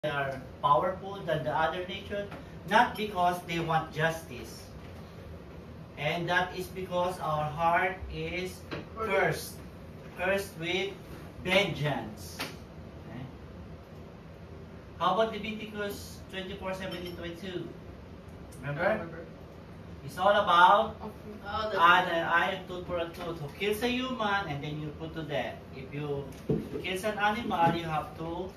are powerful than the other nation, not because they want justice. And that is because our heart is cursed. Cursed with vengeance. Okay? How about Leviticus 24:17-22? Remember? It's all about the iron tooth for a tooth. Who kills a human and then you put to death. If you kill an animal, you have to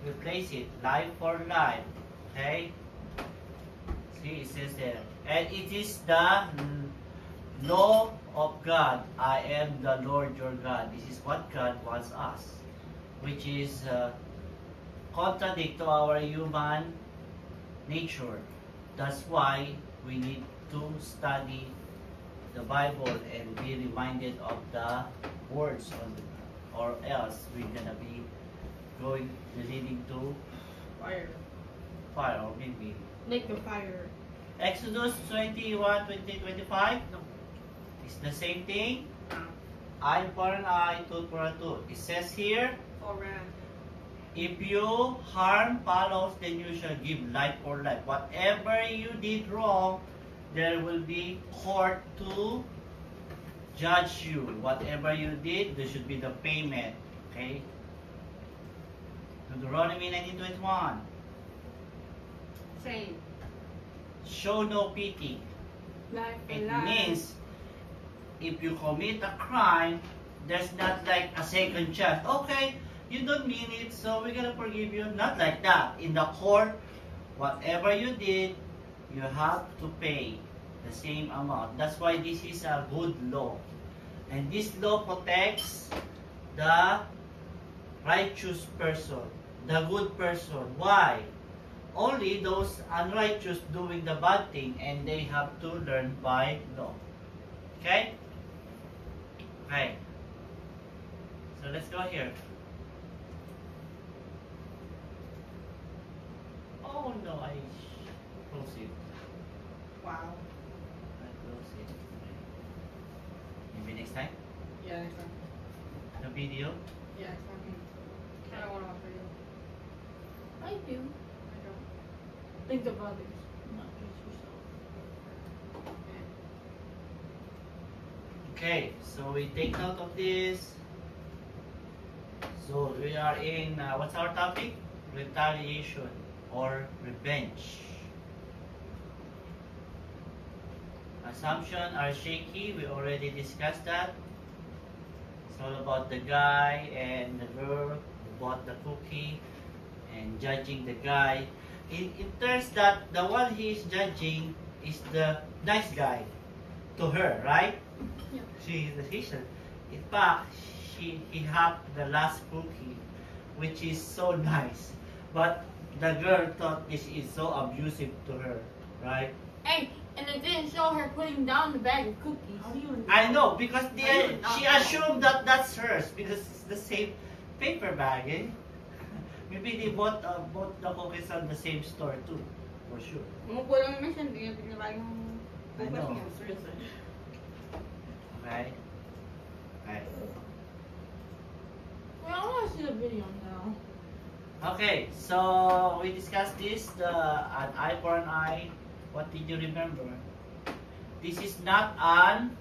replace it. Life for life. Okay? See, it says there. And it is the law of God. I am the Lord your God. This is what God wants us. Which is contradict to our human nature. That's why we need to study the Bible and be reminded of the words on the, or else we're gonna be leading to Fire. or maybe Make the fire. Exodus 21:20-25. No. It's the same thing. Eye for an eye, tooth for a tooth. It says here, if you harm follows, then you shall give life for life. Whatever you did wrong, there will be court to judge you. Whatever you did, there should be the payment. Okay? Deuteronomy 19:21. Same. Show no pity. Life for It life. means if you commit a crime, there's not like a second chance. Okay, you don't mean it, so we're gonna forgive you. Not like that. In the court, whatever you did, you have to pay the same amount. That's why this is a good law. And this law protects the righteous person, the good person. Why? Only those unrighteous doing the bad thing, and they have to learn by law. Okay? Okay. So let's go here. Oh no, I close it. Wow. I close it. Maybe next time? Yeah, next time. The video? Yeah, next time. I don't want to offer you. I do. I don't. Think of others. Not just yourself. Okay, so we take note of this. So we are in, what's our topic? Retaliation or revenge. Assumptions are shaky. We already discussed that. It's all about the guy and the girl who bought the cookie and judging the guy. It turns that the one he is judging is the nice guy to her, right? Yeah. She is the Christian. In fact, he had the last cookie, which is so nice. But the girl thought this is so abusive to her, right? Hey, and it didn't show her putting down the bag of cookies. I know, because she assumed that that's hers because it's the same paper bag, eh? Maybe they bought the cookies on the same store too, for sure. Umupo lang naman siya, hindi niya pinabay yung I know. bukas niya. Seriously. Okay? Okay. Well, I want to see the video now. Okay, so we discussed this, an eye for an eye. What did you remember? This is not an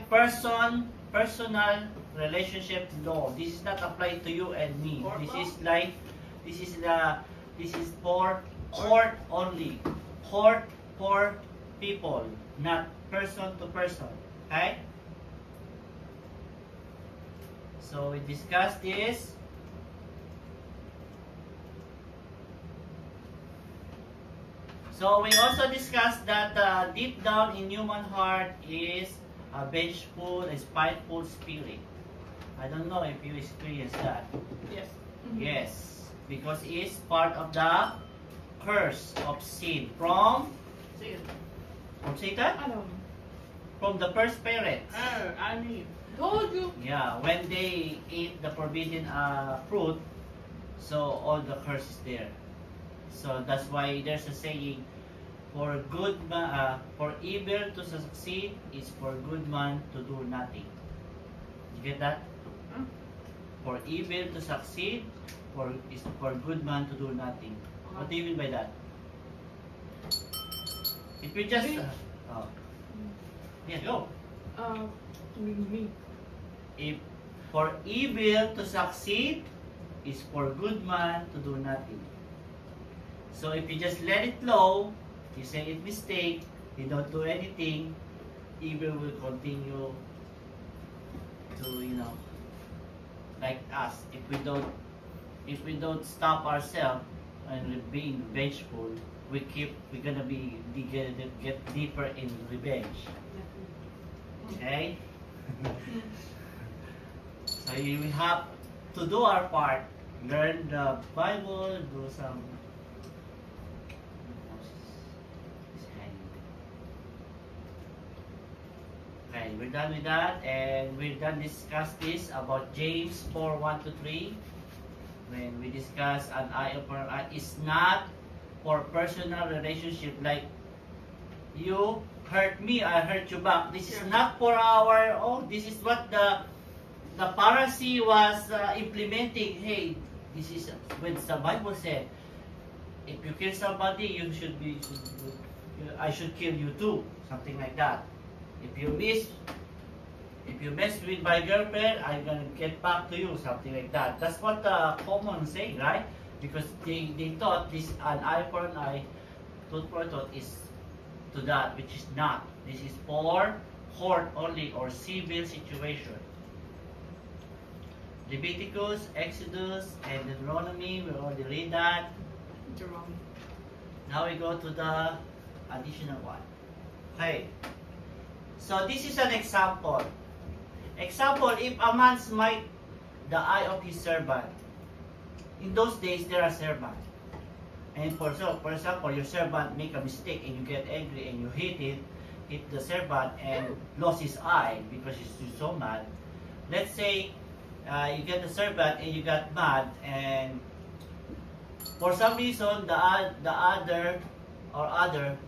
personal relationship law. This is not applied to you and me. This is for court only. Court for people, not person to person. Okay? So we discussed this. So we also discussed that deep down in human heart is a vengeful and spiteful spirit. I don't know if you experienced that. Yes. Yes, because it's part of the curse of sin from Satan? I don't know. From the first parents. I mean, told you. Yeah, when they eat the forbidden fruit, so all the curse is there. So that's why there's a saying, for evil to succeed is for good man to do nothing. You get that? Huh? For evil to succeed, for good man to do nothing. What do you mean by that? If you just yeah, go. Me. If for evil to succeed is for good man to do nothing. So if you just let it flow, you say it mistake, you don't do anything, evil will continue to, like us. If we don't stop ourselves and being vengeful, we're gonna get deeper in revenge. Okay? So we have to do our part, learn the Bible, do some. Okay, we're done with that, and we're done discuss this about James 4:1-3. When we discuss an eye for an eye, it's not for personal relationship. Like you hurt me, I hurt you back. This is not for our own. This is what the Pharisee was implementing. Hey, this is when the Bible said, if you kill somebody, I should kill you too. Something like that. If you mess with my girlfriend, I'm gonna get back to you. Something like that. That's what the common saying, right? Because they thought this an eye for an eye, tooth for a tooth is to that, which is not. This is for court only or civil situation. Leviticus, Exodus, and Deuteronomy, we already read that. Now we go to the additional one. Okay. So this is an example. Example, if a man smite the eye of his servant. In those days, there are servants. And for example, your servant make a mistake and you get angry and you hit the servant and lost his eye because he's so mad. Let's say you get the servant and you got mad and for some reason the other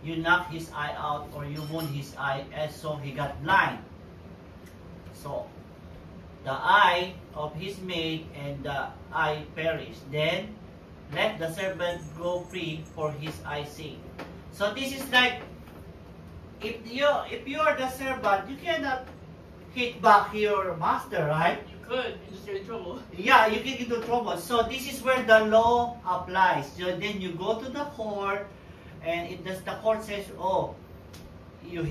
you knock his eye out or you wound his eye and so he got blind. So the eye of his maid and the eye perished. Then let the servant go free for his eye's sake. So this is like if you are the servant, you cannot hit back your master, right? You could, you just get in trouble. Yeah, you get into trouble. So this is where the law applies. So then you go to the court, and the court says, oh, you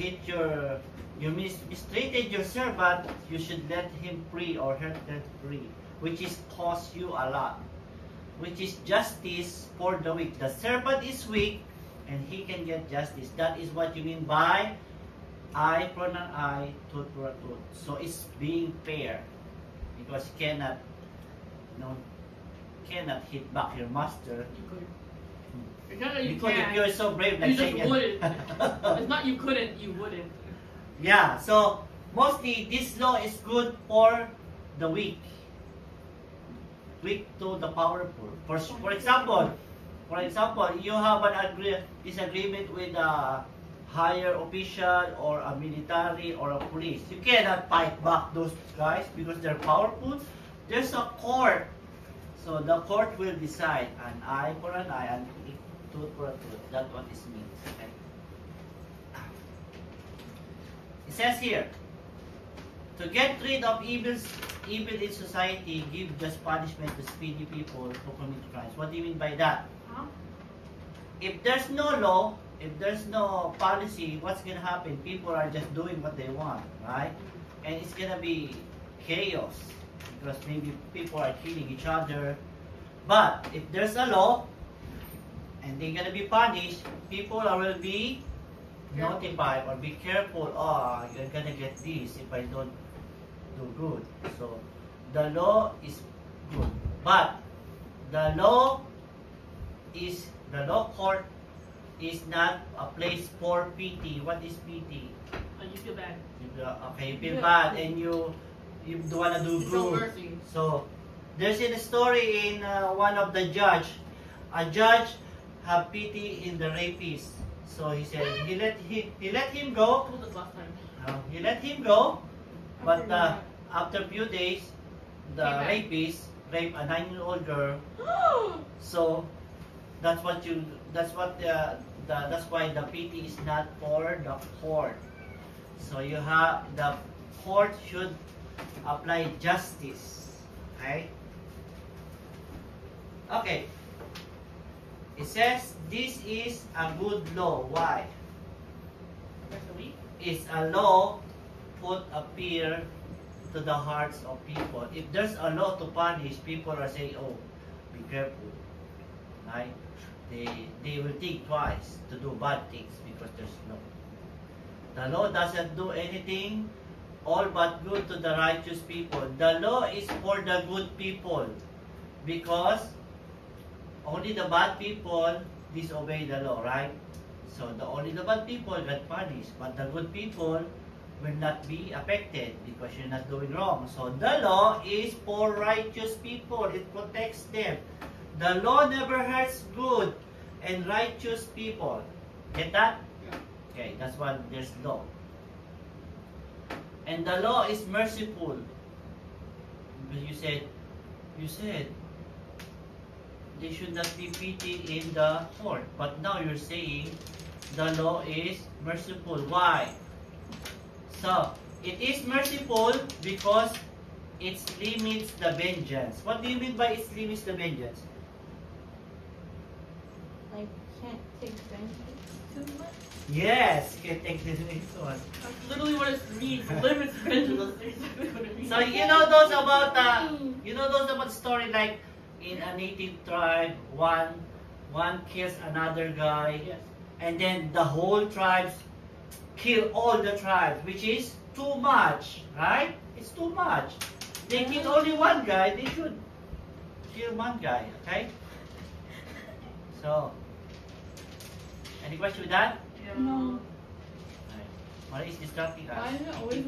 mistreated your servant, you should let him free or her free, which is cost you a lot, which is justice for the weak. The servant is weak, and he can get justice. That is what you mean by eye for an eye, tooth for a tooth. So it's being fair, because you cannot hit back your master. You could. You because can. if you're so brave, like you just wouldn't. It's not you couldn't, you wouldn't. Yeah, so mostly this law is good for the weak to the powerful. For example, you have an disagreement with a higher official or a military or a police. You cannot fight back those guys because they're powerful. There's a court, so the court will decide an eye for an eye and tooth for a tooth. That's what this means. Okay? It says here, to get rid of evil in society, give just punishment to speedy people who commit crimes. What do you mean by that? Huh? If there's no law, if there's no policy, what's gonna happen? People are just doing what they want, right? And it's gonna be chaos because maybe people are killing each other. But if there's a law and they're gonna be punished, people will be notified or be careful. Oh, you're gonna get this if I don't do good. So the law is good, but the law court is not a place for pity. What is pity? You feel bad. Okay, you feel bad and you don't wanna do It's no good. mercy. So there's a story in one of the judge. A judge have pity in the rapist. So he said he let him go. I told us last time. He let him go, but after a few days, the rapist rape a 9-year-old girl. So that's what that's why the PT is not for the court. So you have the court should apply justice. Okay? Okay. It says this is a good law. Why? It's a law put a fear to the hearts of people. If there's a law to punish, people are saying, oh, be careful. Right? They will think twice to do bad things because there's law. The law doesn't do anything all but good to the righteous people. The law is for the good people because only the bad people disobey the law, right? So only the bad people got punished, but the good people will not be affected because you're not doing wrong. So the law is for righteous people. It protects them. The law never hurts good and righteous people. Get that? Yeah. Okay, that's why there's law. And the law is merciful. But you said they should not be pitied in the court. But now you're saying the law is merciful. Why? So, it is merciful because it limits the vengeance. What do you mean by it limits the vengeance? Like, can't take vengeance too much? Yes, you can take this next one. That's literally what it means. Limits vengeance. That's exactly what it means. So you know those about story like in a native tribe, one kills another guy, Yes. and then the whole tribes kill all the tribes, which is too much, right? It's too much. They kill only one guy, they should kill one guy, okay? So, any question with that? No. What is distracting us? Why is it always